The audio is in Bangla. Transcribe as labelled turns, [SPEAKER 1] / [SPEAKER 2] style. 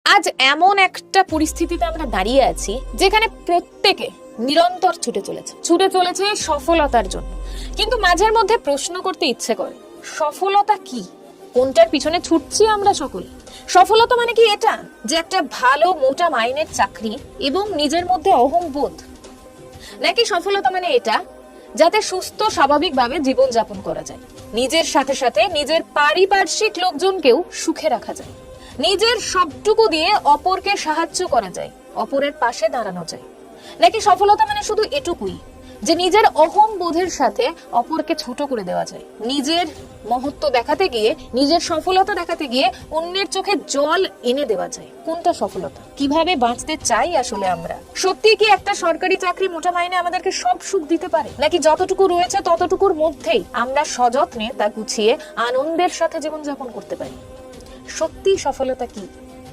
[SPEAKER 1] আজ এমন একটা পরিস্থিতিতে আমরা দাঁড়িয়ে আছি যেখানে প্রত্যেকে নিরন্তর ছুটে চলেছে সফলতার জন্য, কিন্তু মাঝের মধ্যে প্রশ্ন করতে ইচ্ছে করে সফলতা কি, কোনটার পিছনে ছুটছি আমরা সকলে? সফলতা মানে কি এটা যে একটা ভালো মোটা মাইনের চাকরি এবং নিজের মধ্যে অহংবোধ, নাকি সফলতা মানে এটা যাতে সুস্থ স্বাভাবিকভাবে জীবনযাপন করা যায়, নিজের সাথে সাথে নিজের পারিপার্শ্বিক লোকজনকেও সুখে রাখা যায়, নিজের সবটুকু দিয়ে অপরকে সাহায্য করা যায়, অপরের পাশে দাঁড়ানো যায়? নাকি সফলতা মানে শুধু এটুকুই যে নিজের অহংবোধের সাথে অপরকে ছোট করে দেওয়া যায়, নিজের মহত্ব দেখাতে গিয়ে, নিজের সফলতা দেখাতে গিয়ে অন্যের চোখে জল এনে দেওয়া যায়? কোনটা সফলতা? কিভাবে বাঁচতে চাই আসলে আমরা? সত্যি কি একটা সরকারি চাকরি মোটা মাইনে আমাদেরকে সব সুখ দিতে পারে, নাকি যতটুকু রয়েছে ততটুকুর মধ্যেই আমরা সযত্নে তা গুছিয়ে আনন্দের সাথে জীবনযাপন করতে পারি? সত্যি সফলতা কি?